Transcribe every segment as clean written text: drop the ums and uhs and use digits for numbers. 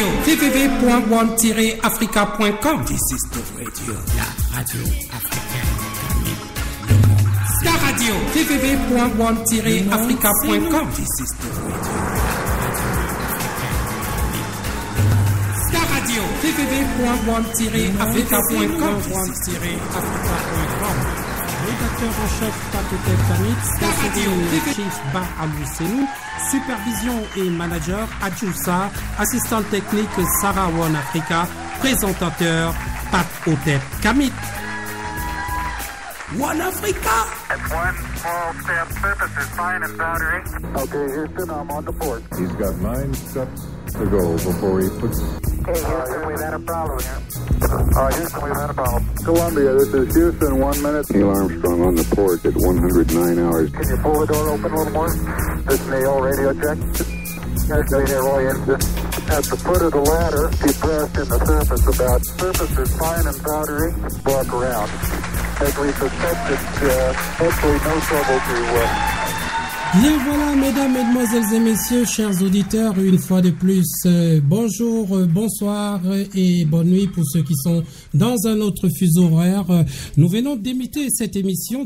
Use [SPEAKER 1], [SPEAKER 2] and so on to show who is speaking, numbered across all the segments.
[SPEAKER 1] radio www.one-africa.com. This is the radio, la radio africaine. Star Radio www.one-africa.com. This is the radio. Star Radio www.one-africa.com.
[SPEAKER 2] Rédacteur en chef Pape Kamit,
[SPEAKER 1] Star Radio
[SPEAKER 2] Chief Ba Alousenou, supervision et manager Adjoussa, assistant technique Sarah One Africa, présentateur Pape Kamit.
[SPEAKER 1] One Africa.
[SPEAKER 3] That's one small step. Surface is fine and boundary. Okay, Houston, I'm on the port.
[SPEAKER 4] He's got 9 steps to go before he puts...
[SPEAKER 3] Okay, Houston, we've had a problem here. Houston, we've had a problem.
[SPEAKER 4] Columbia, this is Houston, 1 minute. Neil Armstrong on the port at 109 hours.
[SPEAKER 3] Can you pull the door open a little more? This Neil, radio check. Roy, at the foot of the ladder, keep pressed in the surface about. Surface is fine and powdery. Walk around. As we suspected, hopefully no trouble to...
[SPEAKER 2] Bien voilà, mesdames, mesdemoiselles et messieurs, chers auditeurs, une fois de plus, bonjour, bonsoir et bonne nuit pour ceux qui sont dans un autre fuseau horaire. Nous venons de débuter cette émission,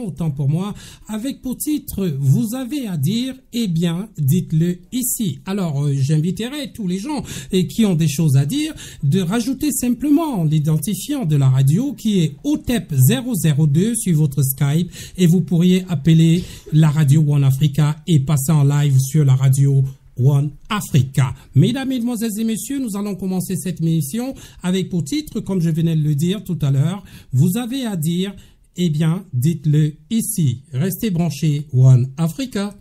[SPEAKER 2] autant pour moi, avec pour titre « Vous avez à dire, eh bien, dites-le ici ». Alors, j'inviterai tous les gens qui ont des choses à dire de rajouter simplement l'identifiant de la radio qui est OTEP 002 sur votre Skype et vous pourriez appeler la radio One Africa et passer en live sur la radio One Africa. Mesdames, mesdemoiselles et messieurs, nous allons commencer cette émission avec pour titre, comme je venais de le dire tout à l'heure, vous avez à dire, eh bien, dites-le ici. Restez branchés One Africa.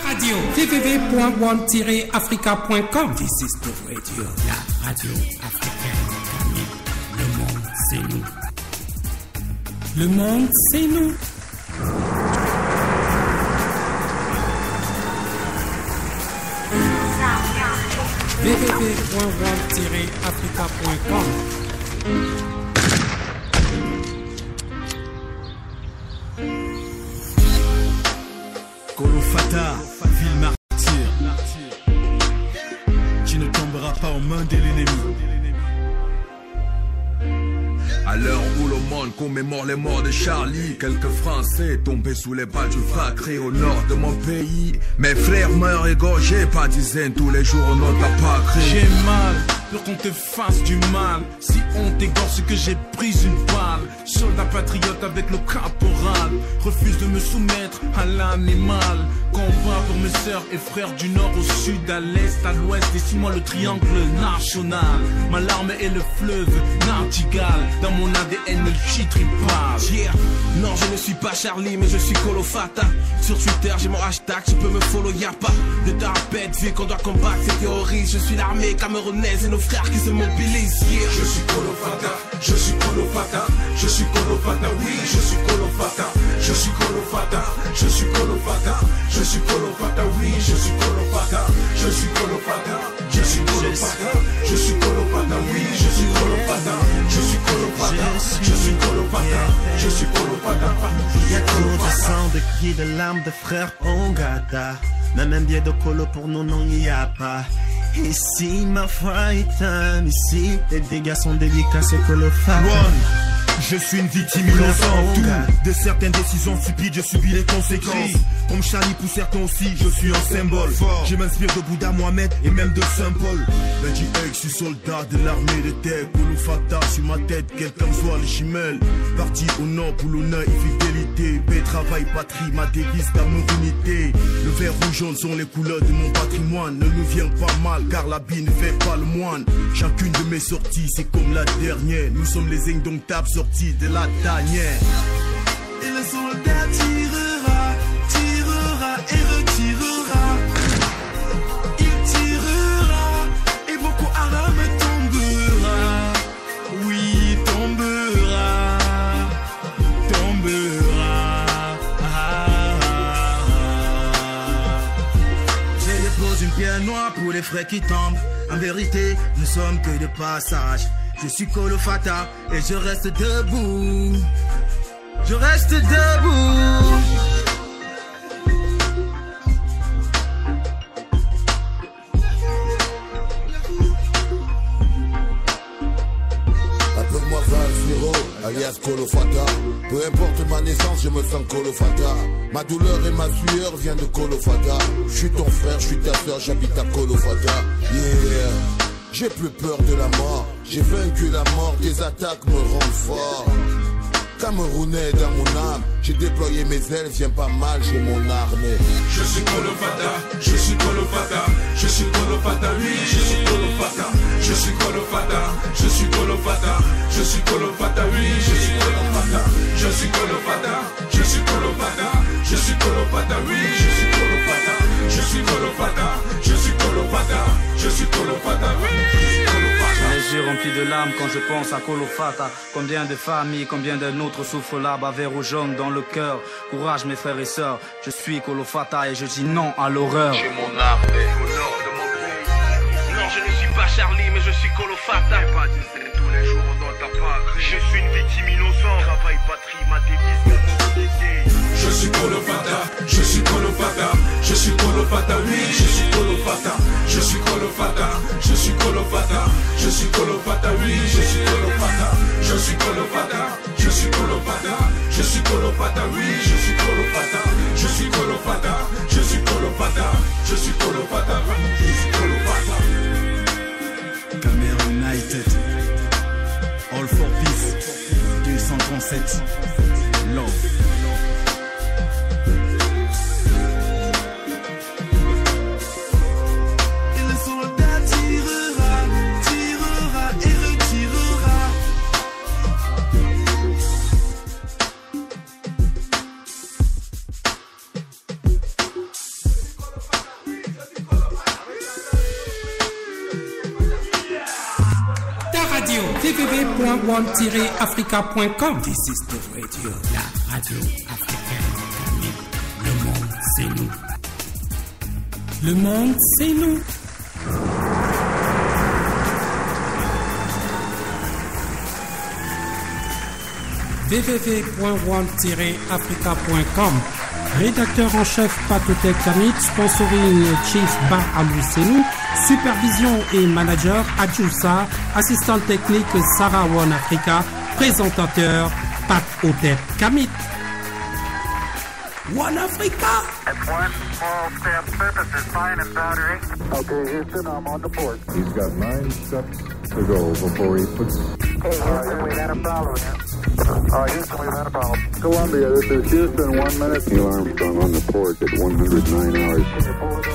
[SPEAKER 1] Radio www.one-africa.com. This is the radio, la radio africaine. Le monde, c'est nous. Le monde, c'est nous. www.one-africa.com.
[SPEAKER 5] Kolofata, ville martyre. Tu ne tomberas pas aux mains de l'ennemi.
[SPEAKER 6] À l'heure où le monde commémore les morts de Charlie, quelques Français tombés sous les balles du Facré au nord de mon pays. Mes frères meurent égorgés par dizaines tous les jours au nom de ta patrie.
[SPEAKER 5] J'ai mal, pour qu'on te fasse du mal. Si on t'égorge, c'est que j'ai pris une balle. Soldat patriote avec le caporal, refuse de me soumettre à l'animal. Combat pour mes sœurs et frères du nord au sud, à l'est, à l'ouest. Dessine-moi le triangle national. Ma larme est le fleuve Nartigal. Dans mon ADN le tribal. Yeah. Non, je ne suis pas Charlie, mais je suis Kolofata. Sur Twitter, j'ai mon hashtag, tu peux me follow, y'a pas de tarpette. Vu qu'on doit combattre ces terroristes, je suis l'armée camerounaise et nos frères qui se mobilisent. Yeah.
[SPEAKER 7] Je suis Kolofata, je suis Kolofata, je suis Kolofata, oui, je suis Kolofata, je suis Kolofata, je suis Kolofata, je suis Kolofata, oui, je suis Kolofata, je suis Kolofata, je suis Kolofata, je suis Kolofata, oui, je suis Kolofata, je suis Kolofata, je suis Kolofata, je suis Kolofata.
[SPEAKER 8] Y'a trop de sang, de cris, de larmes, de frères Ongata. Même un billet de colo pour nous, non, y a pas. Ici, ma foi est un ici. Les dégâts sont délicats, c'est que le phare.
[SPEAKER 5] Je suis une victime innocente de certaines décisions stupides, je subis les conséquences. Comme Charlie pour certains aussi, je suis un symbole. Je m'inspire de Bouddha, Mohamed et même de Saint-Paul. Benji Egg, je suis soldat de l'armée de terre. Kolofata sur ma tête, quelqu'un soit les chimelles. Parti au nord pour l'honneur et fidélité. Paix, travail, patrie, ma devise d'amour, unité. Le vert rouge jaune sont les couleurs de mon patrimoine. Ne nous viens pas mal car l'habit ne fait pas le moine. Chacune de mes sorties c'est comme la dernière. Nous sommes les indomptables sortis de la tanière.
[SPEAKER 8] Et le soldat tirera, tirera et retirera. Il tirera et Boko Haram tombera. Oui, tombera, tombera. Je dépose une pierre noire pour les frères qui tombent. En vérité, nous sommes que de passage. Je suis Kolofata et je reste debout. Je reste debout.
[SPEAKER 9] alias Kolofata. Peu importe ma naissance, je me sens Kolofata. Ma douleur et ma sueur viennent de Kolofata. Je suis ton frère, je suis ta soeur, j'habite à Kolofata. Yeah, j'ai plus peur de la mort. J'ai vaincu la mort, tes attaques me rendent fort. Camerounais dans mon âme, j'ai déployé mes ailes, viens pas mal, j'ai mon armée.
[SPEAKER 7] Je suis Kolofata, je suis Kolofata, je suis Kolofata, oui, je suis Kolofata, je suis Kolofata, je suis Kolofata, je suis Kolofata, oui, je suis Kolofata, je suis Kolofata, je suis Kolofata, je suis Kolofata, oui, je suis Kolofata, je suis Kolofata, je suis Kolofata, je suis Kolofata, oui, je suis Kolofata.
[SPEAKER 10] Les yeux remplis de larmes quand je pense à Kolofata. Combien de familles, combien d'un autre souffre là-bas, vert ou jaune dans le cœur. Courage mes frères et sœurs, je suis Kolofata et je dis non à l'horreur.
[SPEAKER 6] J'ai mon armée au nord de mon pays.
[SPEAKER 11] Non, je ne suis pas Charlie, mais je suis Kolofata.
[SPEAKER 6] Pas d'histoire tous les jours dans ta patrie.
[SPEAKER 11] Je suis une victime innocente.
[SPEAKER 6] Travail, patrie, ma devise, mon identité.
[SPEAKER 7] Je suis Kolofata, je suis Kolofata, je suis Kolofata, oui, je suis Kolofata, je suis Kolofata, je suis Kolofata, je suis Kolofata, oui, je suis Kolofata, je suis Kolofata, je suis Kolofata, je suis Kolofata, oui, je suis Kolofata, je suis Kolofata, je suis Kolofata, je suis Kolofata, je suis Kolofata.
[SPEAKER 1] Cameroun United, All for Peace, 237, Love.
[SPEAKER 2] www.one-africa.com.
[SPEAKER 1] This is the radio, la radio africaine. Le monde, c'est nous.
[SPEAKER 2] Le monde, c'est nous. www.one-africa.com. Rédacteur en chef Patotek Kamit, sponsoring Chief Ba Amoussenu, supervision et manager Adjoussa, assistant technique Sarah One Africa, présentateur Patotek Kamit. One Africa.
[SPEAKER 3] That's one small step. Surface is fine and powdery. Okay, Houston, I'm on the port.
[SPEAKER 4] He's got 9 steps to go before he puts...
[SPEAKER 3] Hey, Houston, we've had a problem here. Houston, we've had a problem.
[SPEAKER 4] Columbia, this is Houston, 1 minute. Neil Armstrong on the port at 109 hours.
[SPEAKER 3] Can you pull it over?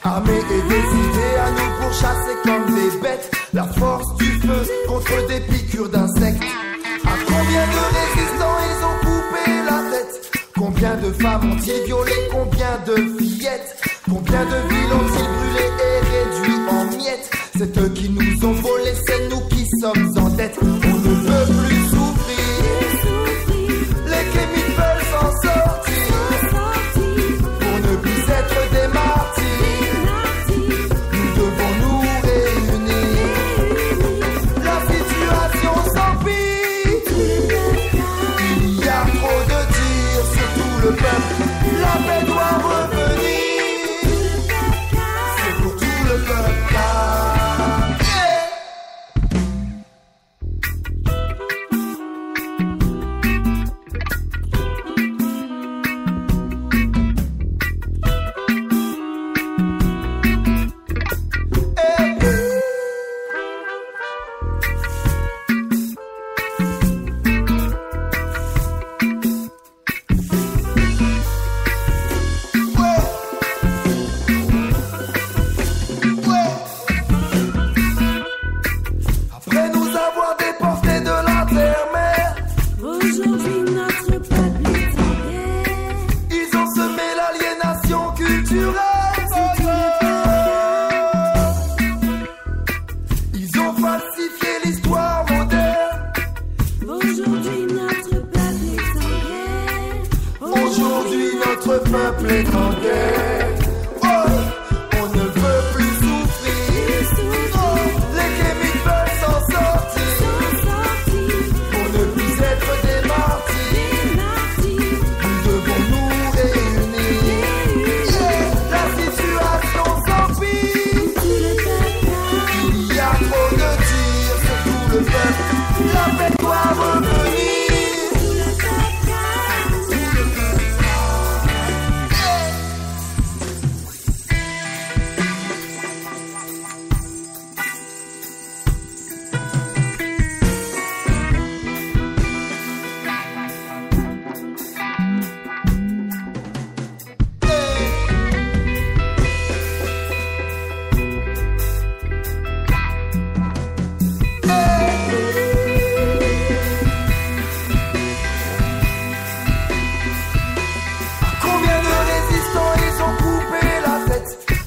[SPEAKER 12] Armés et décidés à nous pourchasser comme des bêtes. La force du feu contre des piqûres d'insectes. À combien de résistants ils ont coupé la tête? Combien de femmes ont-ils violé? Combien de fillettes? Combien de villes ont-ils brûlé et réduit en miettes? C'est eux qui nous ont volé, c'est nous qui sommes en dette. On ne veut plus souffrir. Les kémiques veulent s'en sortir pour ne plus être des martyrs. Le peuple, la paix doit revenir. C'est pour tout le peuple. Aujourd'hui notre peuple est en guerre. Oh, on ne veut plus souffrir. Oh, les kémiques veulent s'en sortir. Pour ne plus être des martyrs, nous devons nous réunir. La situation s'empire. Il y a trop de tirs sur tout le peuple. La paix doit revenir.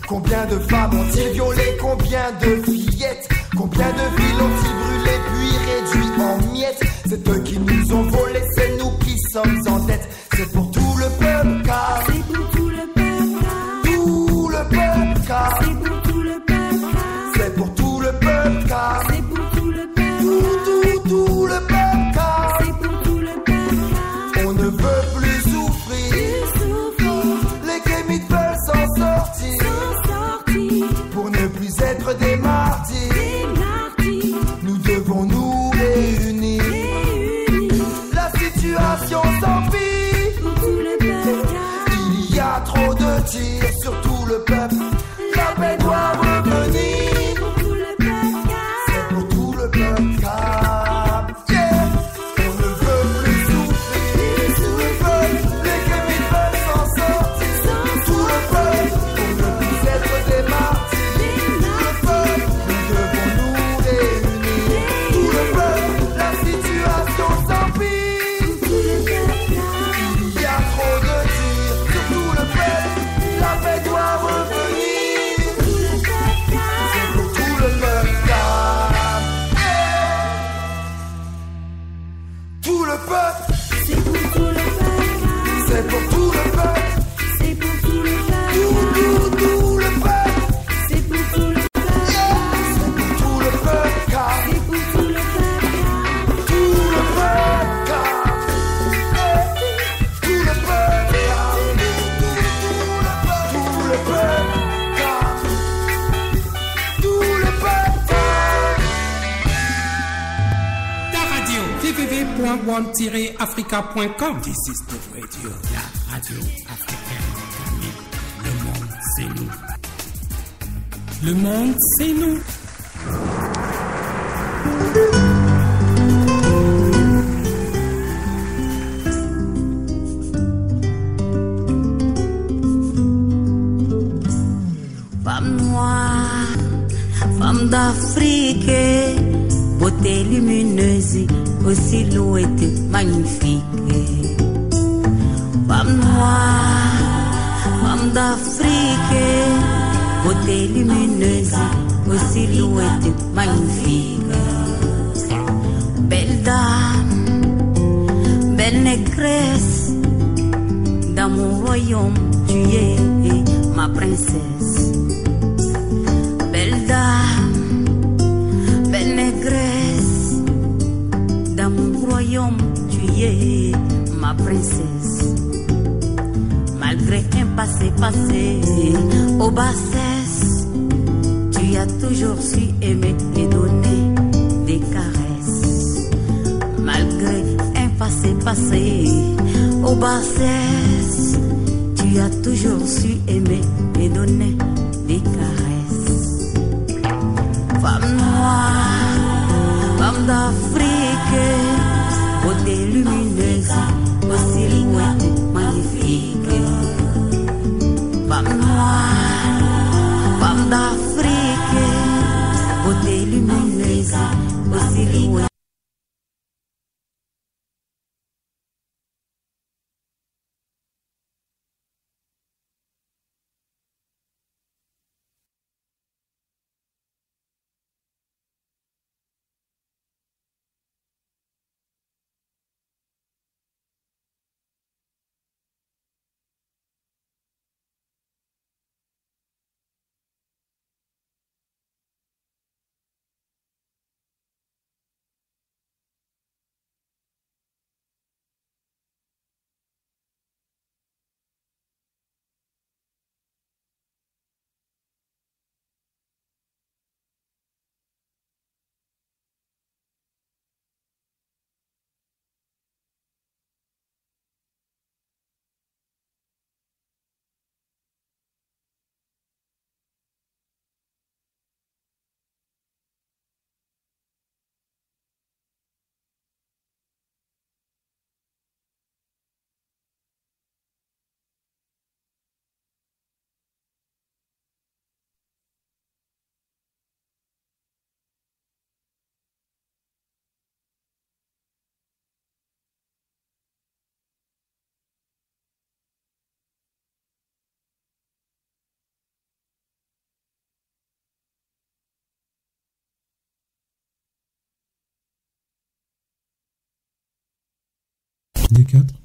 [SPEAKER 12] Combien de femmes ont-ils violé? Combien de fillettes? Combien de villes ont-ils brûlé puis réduit en miettes? C'est eux qui nous ont volé, c'est nous qui sommes en dette. C'est pour tout le peuple car c'est pour tout le peuple car tout le peuple car c'est pour tout le peuple car c'est pour tout le peuple car c'est pour tout le peuple tout le peuple car c'est pour tout le peuple car on ne veut plus souffrir. Les kémites veulent s'en sortir. Pour ne plus être des martyrs, nous devons nous réunir. La situation s'empire. Il y a trop de tirs sur tout le peuple. La paix doit revenir. C'est pour tout le peuple car on ne veut plus souffrir. Les kémiques veulent s'en sortir. Tout le peuple, pour ne plus être des martyrs. C'est pour tout le peuple. C'est pour tout le peuple. Tout le peuple. C'est pour tout le peuple. C'est pour tout le peuple car c'est pour tout le peuple. Tout le peuple car tout le peuple car tout le peuple car tout le peuple.
[SPEAKER 2] Ta radio www.one-africa.com.
[SPEAKER 1] This is the radio, la radio africaine. Le monde, c'est nous.
[SPEAKER 2] Le monde, c'est nous.
[SPEAKER 13] Femme noire, femme d'Afrique, beauté lumineuse, aux silhouettes magnifiques. Femme noire, femme d'Afrique, beauté lumineuse, aux silhouettes magnifiques. Belle dame, belle négresse, dans mon royaume, tu es ma princesse. Belle dame, belle négresse, dans mon royaume, tu es ma princesse. Malgré un passé, aux bassesses, tu as toujours su aimer et donner des caresses. Malgré un passé, aux bassesses, tu as toujours su aimer et donner des caresses. Femme noire, femme d'Afrique, beauté lumineuse, aux silhouettes magnifiques. Femme noire, femme d'Afrique, beauté lumineuse, aux silhouettes.
[SPEAKER 2] D4.